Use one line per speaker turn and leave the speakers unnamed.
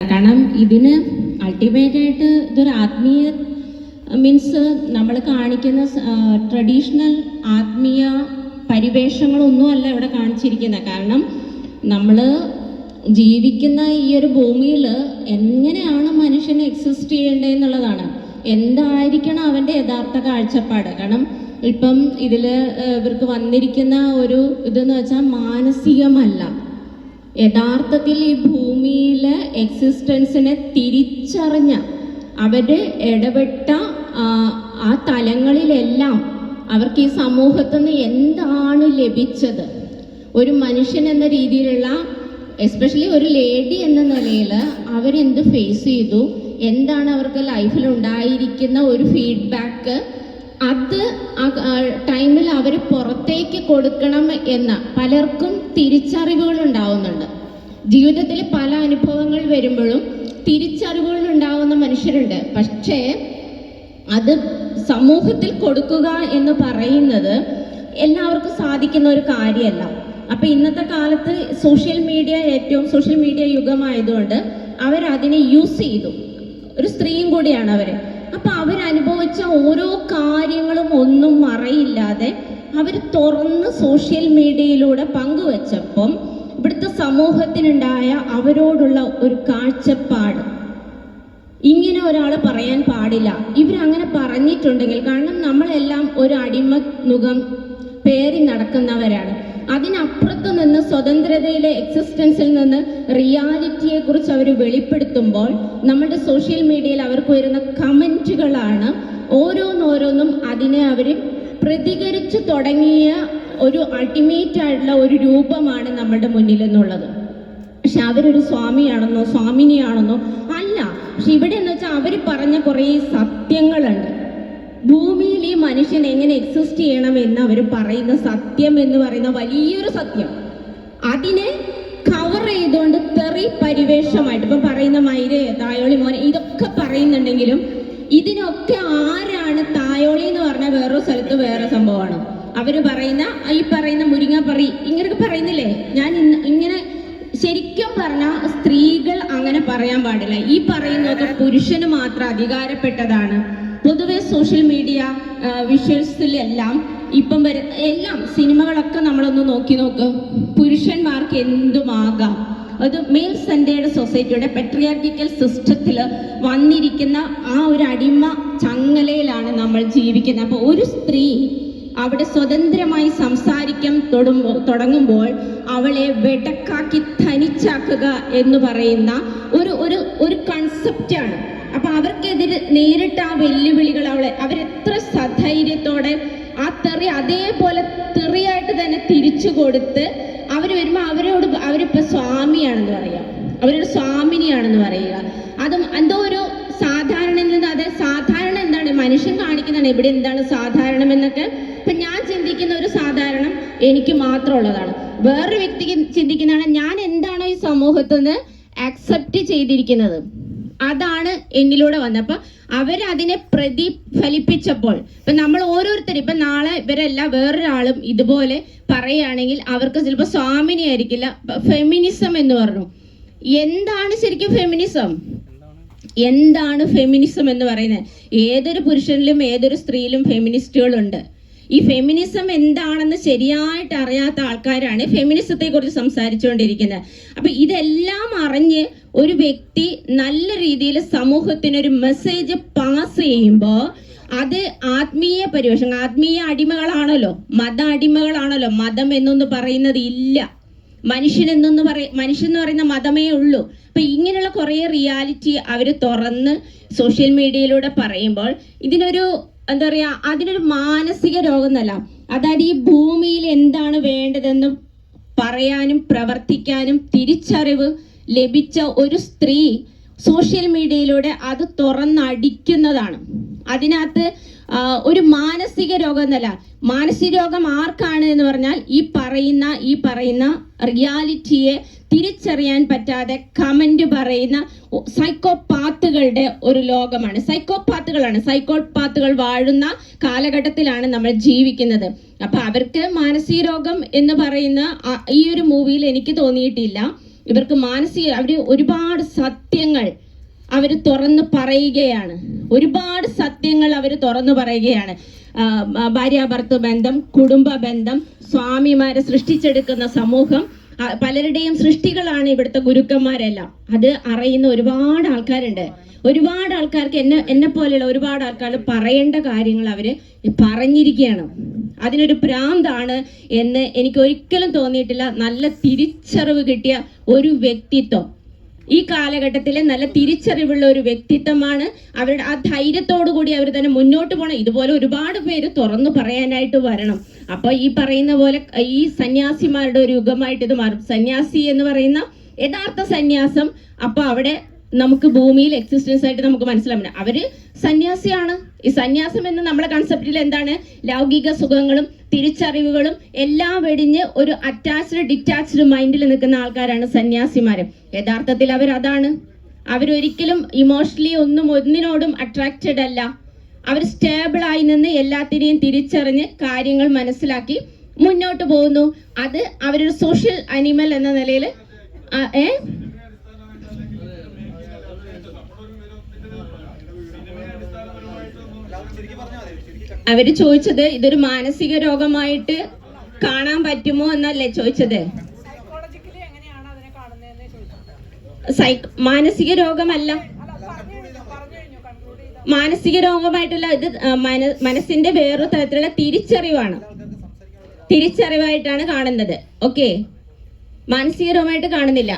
കാരണം ഇതിന് അൾട്ടിമേറ്റായിട്ട് ഇതൊരു ആത്മീയ മീൻസ് നമ്മൾ കാണിക്കുന്ന ട്രഡീഷണൽ ആത്മീയ പരിവേഷങ്ങളൊന്നുമല്ല ഇവിടെ കാണിച്ചിരിക്കുന്നത്. കാരണം നമ്മൾ ജീവിക്കുന്ന ഈ ഒരു ഭൂമിയിൽ എങ്ങനെയാണ് മനുഷ്യന് എക്സിസ്റ്റ് ചെയ്യേണ്ടതെന്നുള്ളതാണ്. എന്തായിരിക്കണം അവൻ്റെ യഥാർത്ഥ കാഴ്ചപ്പാട്. കാരണം ഇപ്പം ഇതിൽ ഇവർക്ക് വന്നിരിക്കുന്ന ഒരു ഇതെന്ന് വെച്ചാൽ മാനസികമല്ല, യഥാർത്ഥത്തിൽ ഈ ഭൂമിയിലെ എക്സിസ്റ്റൻസിനെ തിരിച്ചറിഞ്ഞ അവർ ഇടപെട്ട ആ തലങ്ങളിലെല്ലാം അവർക്ക് ഈ സമൂഹത്തിൽ നിന്ന് എന്താണ് ലഭിച്ചത്, ഒരു മനുഷ്യൻ എന്ന രീതിയിലുള്ള എസ്പെഷ്യലി ഒരു ലേഡി എന്ന നിലയിൽ അവരെന്ത് ഫേസ് ചെയ്തു, എന്താണ് അവർക്ക് ലൈഫിൽ ഉണ്ടായിരിക്കുന്ന ഒരു ഫീഡ്ബാക്ക്, അത് ആ ടൈമിൽ അവർ പുറത്തേക്ക് കൊടുക്കണം എന്ന പലർക്കും തിരിച്ചറിവുകൾ ഉണ്ടാവുന്നുണ്ട്. ജീവിതത്തിൽ പല അനുഭവങ്ങൾ വരുമ്പോഴും തിരിച്ചറിവുകൾ ഉണ്ടാവുന്ന മനുഷ്യരുണ്ട്. പക്ഷേ അത് സമൂഹത്തിൽ കൊടുക്കുക എന്ന് പറയുന്നത് എല്ലാവർക്കും സാധിക്കുന്ന ഒരു കാര്യമല്ല. അപ്പം ഇന്നത്തെ കാലത്ത് സോഷ്യൽ മീഡിയ യുഗമായതുകൊണ്ട് അവരതിനെ യൂസ് ചെയ്തു. ഒരു സ്ത്രീയും കൂടിയാണ് അവർ. അപ്പം അവരനുഭവിച്ച ഓരോ കാര്യങ്ങളും ഒന്നും മറയില്ലാതെ അവർ തുറന്ന് സോഷ്യൽ മീഡിയയിലൂടെ പങ്കുവച്ചപ്പം ഇവിടുത്തെ സമൂഹത്തിനുണ്ടായ അവരോടുള്ള ഒരു കാഴ്ചപ്പാട് ഇങ്ങനെ ഒരാൾ പറയാൻ പാടില്ല. ഇവരങ്ങനെ പറഞ്ഞിട്ടുണ്ടെങ്കിൽ, കാരണം നമ്മളെല്ലാം ഒരു അടിമ മുഖം പേറി നടക്കുന്നവരാണ്. അതിനപ്പുറത്ത് നിന്ന് സ്വതന്ത്രതയിലെ എക്സിസ്റ്റൻസിൽ നിന്ന് റിയാലിറ്റിയെ കുറിച്ച് അവർ വെളിപ്പെടുത്തുമ്പോൾ നമ്മുടെ സോഷ്യൽ മീഡിയയിൽ അവർക്ക് വരുന്ന കമൻറ്റുകളാണ് ഓരോന്നോരോന്നും അതിനെ അവർ പ്രതികരിച്ചു തുടങ്ങിയ ഒരു അൾട്ടിമേറ്റ് ആയിട്ടുള്ള ഒരു രൂപമാണ് നമ്മുടെ മുന്നിൽ എന്നുള്ളത്. പക്ഷെ അവരൊരു സ്വാമിയാണെന്നോ സ്വാമിനിയാണെന്നോ അല്ല. പക്ഷെ ഇവിടെ എന്ന് വെച്ചാൽ അവർ പറഞ്ഞ കുറേ സത്യങ്ങളുണ്ട്. ഭൂമിയിൽ ഈ മനുഷ്യൻ എങ്ങനെ എക്സിസ്റ്റ് ചെയ്യണമെന്ന് അവർ പറയുന്ന സത്യം എന്ന് പറയുന്ന വലിയൊരു സത്യം, അതിനെ കവർ ചെയ്തുകൊണ്ട് തെറി പരിവേഷമായിട്ട് ഇപ്പം പറയുന്ന മൈരേ തായോളി മോനെ ഇതൊക്കെ പറയുന്നുണ്ടെങ്കിലും ഇതിനൊക്കെ ആരാണ് തായോളി എന്ന് പറഞ്ഞാൽ വേറൊരു സ്ഥലത്ത് വേറെ സംഭവമാണ്. അവർ പറയുന്ന ഈ പറയുന്ന മുരിങ്ങാപ്പറി ഇങ്ങനെയൊക്കെ പറയുന്നില്ലേ, ഞാൻ ഇങ്ങനെ ശരിക്കും പറഞ്ഞാൽ സ്ത്രീകൾ അങ്ങനെ പറയാൻ പാടില്ല. ഈ പറയുന്നതൊക്കെ പുരുഷന് മാത്രം അധികാരപ്പെട്ടതാണ്. പൊതുവെ സോഷ്യൽ മീഡിയ വിഷ്വൽസിലെല്ലാം ഇപ്പം എല്ലാം സിനിമകളൊക്കെ നമ്മളൊന്ന് നോക്ക്, പുരുഷന്മാർക്ക് എന്തുമാകാം. അത് മെയിൽ സെൻറ്റേർഡ് സൊസൈറ്റിയുടെ പെട്രിയാർക്കിക്കൽ സിസ്റ്റത്തിൽ വന്നിരിക്കുന്ന ആ ഒരു അടിമ ചങ്ങലയിലാണ് നമ്മൾ ജീവിക്കുന്നത്. അപ്പോൾ ഒരു സ്ത്രീ അവിടെ സ്വതന്ത്രമായി സംസാരിക്കാൻ തുടങ്ങുമ്പോൾ അവളെ വെടക്കാക്കി തനിച്ചാക്കുക എന്ന് പറയുന്ന ഒരു കൺസെപ്റ്റാണ്. അപ്പൊ അവർക്കെതിരെ നേരിട്ട് ആ വെല്ലുവിളികൾ അവരെത്ര സധൈര്യത്തോടെ ആ തെറി അതേപോലെ തെറിയായിട്ട് തന്നെ തിരിച്ചു കൊടുത്ത് അവർ വരുമ്പോൾ അവരിപ്പോൾ സ്വാമിയാണെന്ന് പറയുക, അവരൊരു സ്വാമിനിയാണെന്ന് പറയുക. അതും എന്തോ ഒരു സാധാരണ അതെ സാധാരണ എന്താണ് മനുഷ്യൻ കാണിക്കുന്നതാണ് ഇവിടെ എന്താണ് സാധാരണം എന്നൊക്കെ. ഇപ്പൊ ഞാൻ ചിന്തിക്കുന്ന ഒരു സാധാരണം എനിക്ക് മാത്രമുള്ളതാണ്, വേറൊരു വ്യക്തിക്ക് ചിന്തിക്കുന്നതാണ് ഞാൻ എന്താണോ ഈ സമൂഹത്തിൽ നിന്ന് ആക്സെപ്റ്റ് ചെയ്തിരിക്കുന്നത് അതാണ് എന്നിലൂടെ വന്നത്. അപ്പൊ അവരതിനെ പ്രതിഫലിപ്പിച്ചപ്പോൾ ഇപ്പൊ നമ്മൾ ഓരോരുത്തരും ഇപ്പൊ നാളെ ഇവരെല്ലാം വേറൊരാളും ഇതുപോലെ പറയുകയാണെങ്കിൽ അവർക്ക് ചിലപ്പോൾ സ്വാമിനി ആയിരിക്കില്ല. ഫെമിനിസം എന്ന് പറഞ്ഞു. എന്താണ് ശരിക്കും ഫെമിനിസം? എന്താണ് ഫെമിനിസം എന്ന് പറയുന്നത്? ഏതൊരു പുരുഷനിലും ഏതൊരു സ്ത്രീയിലും ഫെമിനിസ്റ്റുകളുണ്ട്. ഈ ഫെമിനിസം എന്താണെന്ന് ശരിയായിട്ട് അറിയാത്ത ആൾക്കാരാണ് ഫെമിനിസത്തെ കുറിച്ച് സംസാരിച്ചുകൊണ്ടിരിക്കുന്നത്. അപ്പൊ ഇതെല്ലാം അറിഞ്ഞ് ഒരു വ്യക്തി നല്ല രീതിയിൽ സമൂഹത്തിനൊരു മെസ്സേജ് പാസ് ചെയ്യുമ്പോൾ അത് ആത്മീയ പരിവേഷം, ആത്മീയ അടിമകളാണല്ലോ, മത അടിമകളാണല്ലോ. മതം എന്നൊന്ന് പറയുന്നത് ഇല്ല, മനുഷ്യൻ എന്ന് പറയുന്ന മതമേ ഉള്ളൂ. അപ്പൊ ഇങ്ങനെയുള്ള കുറേ റിയാലിറ്റി അവർ തുറന്ന് സോഷ്യൽ മീഡിയയിലൂടെ പറയുമ്പോൾ ഇതിനൊരു എന്താ പറയാ, അതിനൊരു മാനസിക രോഗം എന്നല്ല, അതായത് ഈ ഭൂമിയിൽ എന്താണ് വേണ്ടതെന്ന് പറയാനും പ്രവർത്തിക്കാനും തിരിച്ചറിവ് ലഭിച്ച ഒരു സ്ത്രീ സോഷ്യൽ മീഡിയയിലൂടെ അത് തുറന്നടിക്കുന്നതാണ്. അതിനകത്ത് ഒരു മാനസിക രോഗം എന്നല്ല, മാനസിക രോഗം ആർക്കാണ് എന്ന് പറഞ്ഞാൽ ഈ പറയുന്ന റിയാലിറ്റിയെ തിരിച്ചറിയാൻ പറ്റാതെ കമന്റ് പറയുന്ന സൈക്കോപാത്തുകളുടെ ഒരു ലോകമാണ്. സൈക്കോപാത്തുകൾ വാഴുന്ന കാലഘട്ടത്തിലാണ് നമ്മൾ ജീവിക്കുന്നത്. അപ്പൊ അവർക്ക് മാനസിക രോഗം എന്ന് പറയുന്ന ഈ ഒരു മൂവിയിൽ എനിക്ക് തോന്നിയിട്ടില്ല. ഇവർക്ക് മാനസിക അവർ ഒരുപാട് സത്യങ്ങൾ അവർ തുറന്ന് പറയുകയാണ്. ഒരുപാട് സത്യങ്ങൾ അവർ തുറന്നു പറയുകയാണ്. ഭാര്യാഭർത്തൃ ബന്ധം, കുടുംബ ബന്ധം, സ്വാമിമാരെ സൃഷ്ടിച്ചെടുക്കുന്ന സമൂഹം, പലരുടെയും സൃഷ്ടികളാണ് ഇവിടുത്തെ ഗുരുക്കന്മാരെല്ലാം. അത് അറിയുന്ന ഒരുപാട് ആൾക്കാരുണ്ട്. ഒരുപാട് ആൾക്കാർക്ക് എന്നെ പോലെയുള്ള ഒരുപാട് ആൾക്കാർ പറയേണ്ട കാര്യങ്ങൾ അവർ പറഞ്ഞിരിക്കുകയാണ്. അതിനൊരു ഭ്രാന്താണ് എന്ന് എനിക്ക് ഒരിക്കലും തോന്നിയിട്ടില്ല. നല്ല തിരിച്ചറിവ് കിട്ടിയ ഒരു വ്യക്തിത്വം, ഈ കാലഘട്ടത്തിലെ നല്ല തിരിച്ചറിവുള്ള ഒരു വ്യക്തിത്വമാണ്. അവരുടെ ആ ധൈര്യത്തോടു കൂടി അവർ തന്നെ മുന്നോട്ട് പോകണം. ഇതുപോലെ ഒരുപാട് പേര് തുറന്നു പറയാനായിട്ട് വരണം. അപ്പൊ ഈ പറയുന്ന പോലെ ഈ സന്യാസിമാരുടെ ഒരു യുഗമായിട്ട് ഇത് മാറും. സന്യാസി എന്ന് പറയുന്ന യഥാർത്ഥ സന്യാസം അപ്പൊ അവിടെ നമുക്ക് ഭൂമിയിൽ എക്സിസ്റ്റൻസ് ആയിട്ട് നമുക്ക് മനസ്സിലാവില്ല. അവര് സന്യാസിയാണ്. ഈ സന്യാസം എന്ന് നമ്മുടെ കൺസെപ്റ്റിൽ എന്താണ്? ലൗകിക സുഖങ്ങളും തിരിച്ചറിവുകളും എല്ലാം വെടിഞ്ഞ് ഒരു അറ്റാച്ച്ഡ് ഡിറ്റാച്ച്ഡ് മൈൻഡിൽ നിൽക്കുന്ന ആൾക്കാരാണ് സന്യാസിമാര്. യഥാർത്ഥത്തിൽ അവരതാണ്. അവരൊരിക്കലും ഇമോഷണലി ഒന്നിനോടും അട്രാക്റ്റഡ് അല്ല. അവർ സ്റ്റേബിളായി നിന്ന് എല്ലാത്തിനെയും തിരിച്ചറിഞ്ഞ് കാര്യങ്ങൾ മനസ്സിലാക്കി മുന്നോട്ട് പോകുന്നു. അത് അവരൊരു സോഷ്യൽ അനിമൽ എന്ന നിലയിൽ അവര് ചോദിച്ചത് ഇതൊരു മാനസിക രോഗമായിട്ട് കാണാൻ പറ്റുമോ എന്നല്ലേ ചോദിച്ചത്. മാനസിക രോഗമല്ല, മാനസിക രോഗമായിട്ടല്ല. ഇത് മനസ്സിന്റെ വേറൊരു തരത്തിലുള്ള തിരിച്ചറിവായിട്ടാണ് കാണുന്നത്. ഓക്കെ, മാനസിക രോഗമായിട്ട് കാണുന്നില്ല.